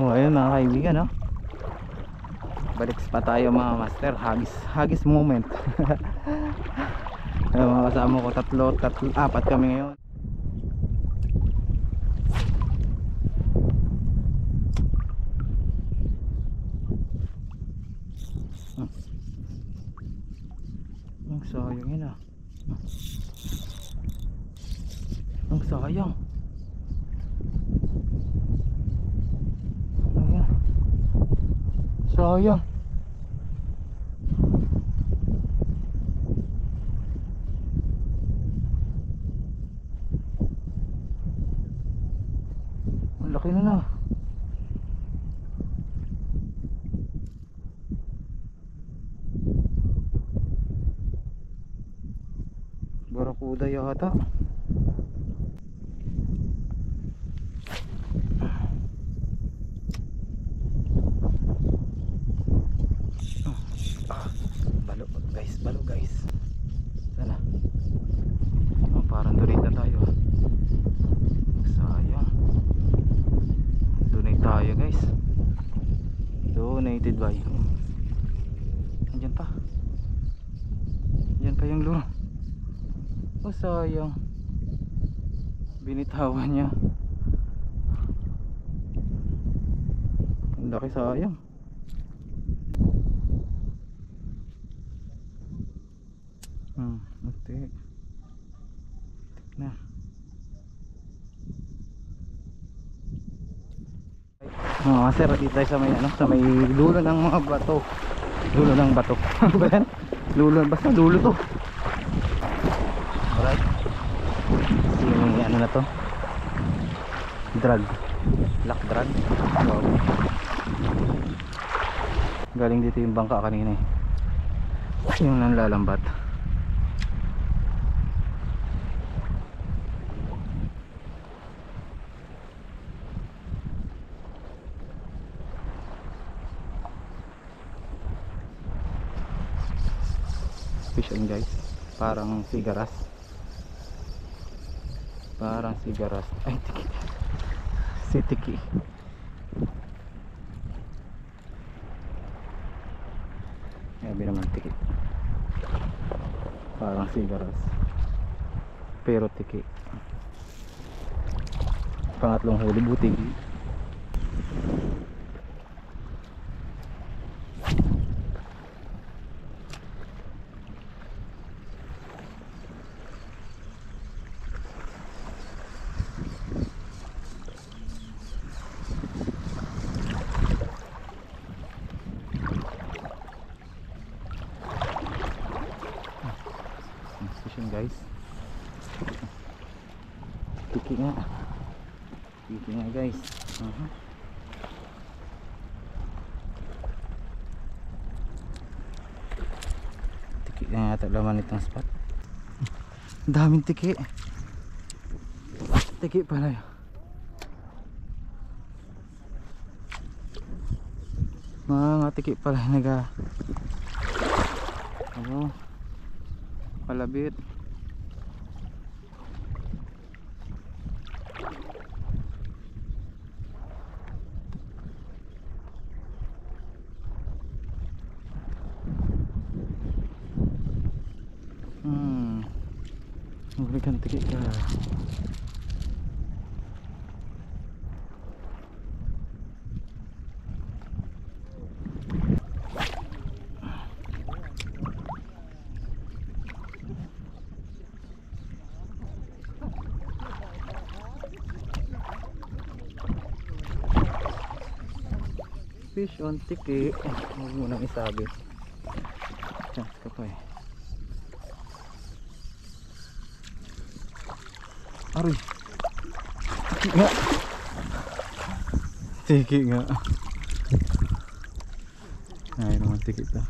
Oh, ayun mga kaibigan, no? Balik pa tayo mga master. Hagis moment. Ayun, mga kasama ko, apat kami ngayon. Ang sayang yun ah. Ang sayang. Ayan. Sayang. Ang laki na na. Barakuda yata. Balo guys. Sana. Oh, parang donate na tayo. Sayang. Donate tayo guys. Donated by. Andiyan pa. Andiyan pa yung luro. Oh sayang. Binitawan niya. Ang laki, sayang. Okay. Tik na. Sir, dito tayo sa may sa may dulo ng mga bato. Dulo ng bato. Dulo, basta dulo to. Alright. Yung na to? Drag. Black drag. Wow. Galing dito yung bangka kanina eh. Yung nanlalambat. Fish on guys, parang sigaras, ay tiki, si tiki. Grabe naman tiki, parang sigaras pero tiki. Pangatlong huli, butig. Guys, tiki nga guys. Tiki na yata laman itong spot. Daming tiki pala yun. Mga tiki pala naga palabit. Berikan tiki ka. Fish on tiki. Huwag mo nang isabi. Chance ka pa eh. Aroy, tiki nga. Ay naman tiki ito.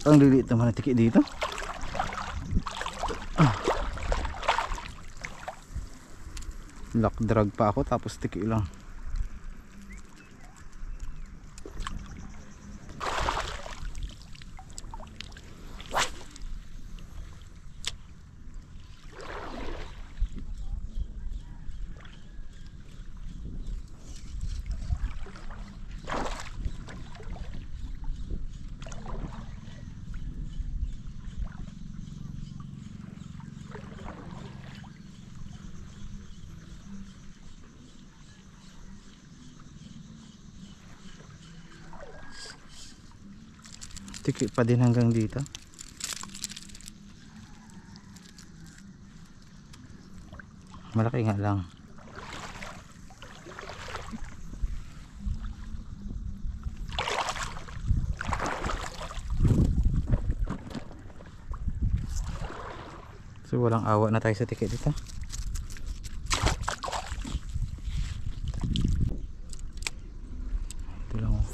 Ang liliit naman na tiki dito. Lock drag pa ako tapos tiki lang. Tiki pa din hanggang dito. Malaki nga lang. So walang awa na tayo sa tiki dito. Ito lang oh.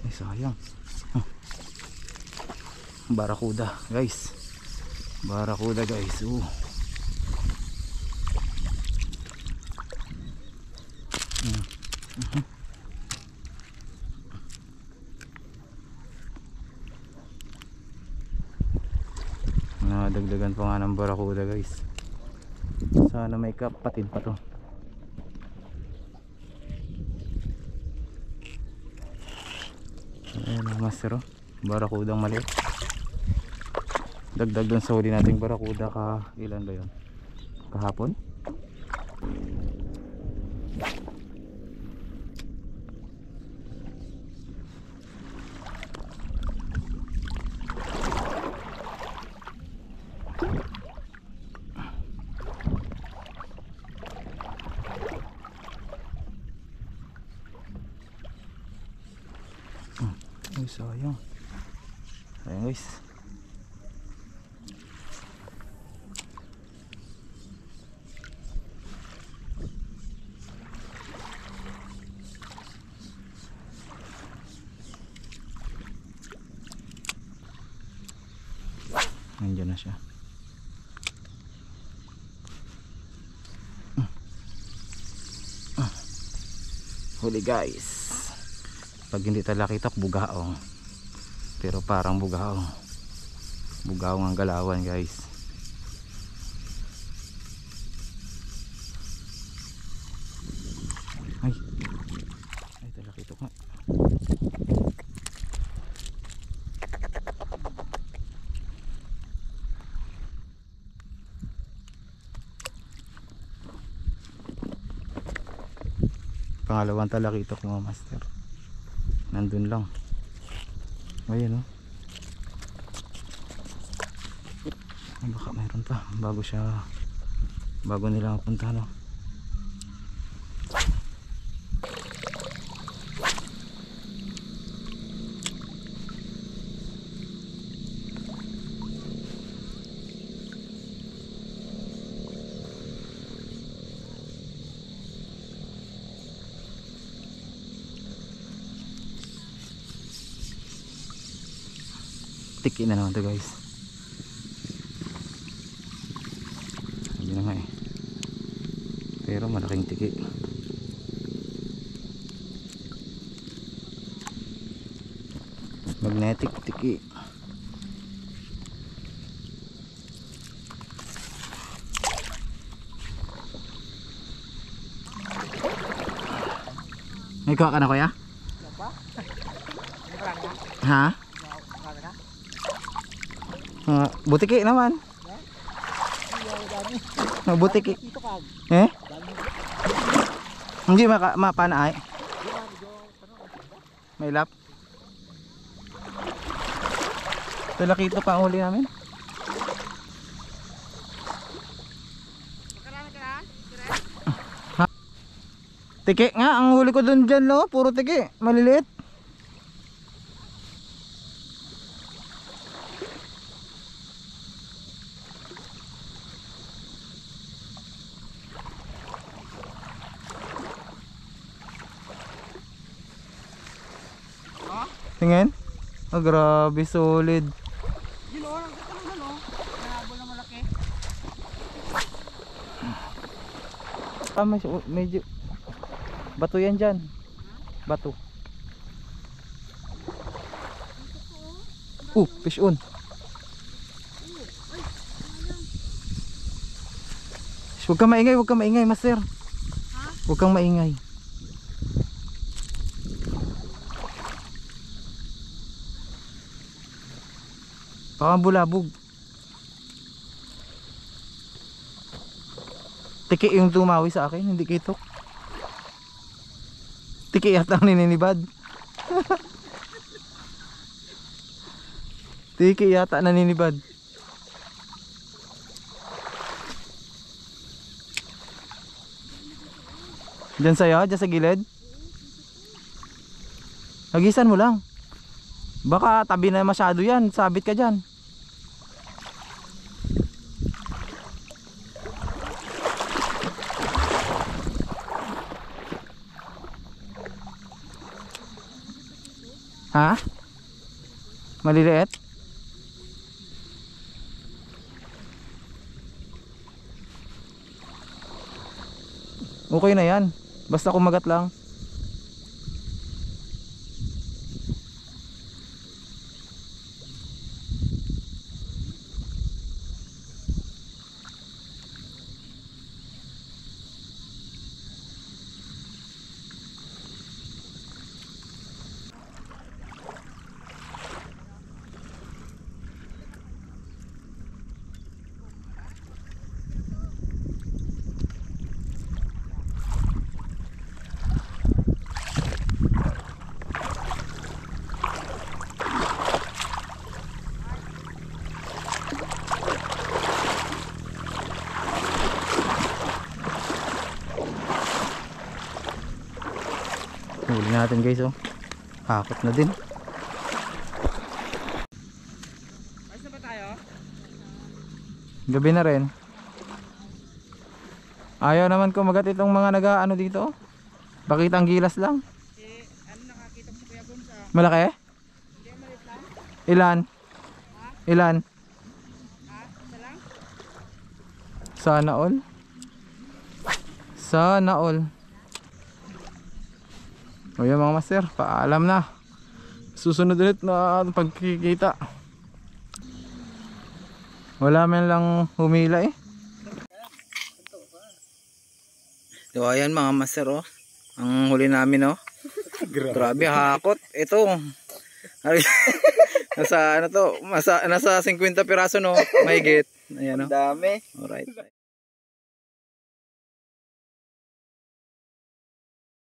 Ay sayang. Barakuda guys. Barakuda guys. Nadagdagan pa nga ng barakuda guys. Sana may kapatid pa to. Ayan ang master oh. Barakudang maliit. Dagdag dun sa huli nating barakuda ilan ba yun? Kahapon? Ay sayang. Sayang guys. Nandiyan na siya. Huli guys. Pag hindi talakitok bugaong. Pero parang bugaong. Bugaong ang galawan guys. Ay talakitok nga. Pangalawang talakitok mga master. Nandun lang. Ayan o. Baka mayroon pa bago nila mapunta no. Tiki na naman to guys. Hindi na nga eh. Pero malaking tiki. Magnetic tiki. May kuha ka na kuya? Ha? Butiki naman. Butiki. Eh? Hindi mapana ay. May lap. Talakito pa ang huli namin. Ha? Tiki nga ang huli ko dun dyan no. Puro tiki. Maliliit. Tingin? Oh, grabe, solid. Ginoon, ang ganda no? Nahabol na malaki. Medyo bato yan dyan. Bato. Fish on. Huwag kang maingay, master. Huwag kang maingay. Baka bulabog. Tiki yung tumawi sa akin, hindi kitok. Tiki yata ang nininibad. Tiki yata naninibad. Diyan sa'yo? Diyan sa gilid? Hagisan mo lang. Baka tabi na masyado yan. Sabit ka dyan. Ha? Maliliit? Okay na yan. Basta kumagat lang. Huli natin guys, oh. Hakot na din. Ayos na ba tayo? Gabi na rin. Ayaw naman kumagat itong mga nag-ano dito. Pakita ang gilas lang. Ano nakakita ko sa Kuya Bums ah? Malaki? Hindi malit lang? Ilan? Ilan? Isa lang? Sana all. Sana all. O yan mga master, paalam na. Susunod ulit na pagkikita. Wala man lang humila eh. So ayan mga master, oh. Ang huli namin, oh. Grabe hakot. Ito. Nasa ano to? Nasa 50 piraso, no. Mahigit. Ayan, oh. Dami. Alright.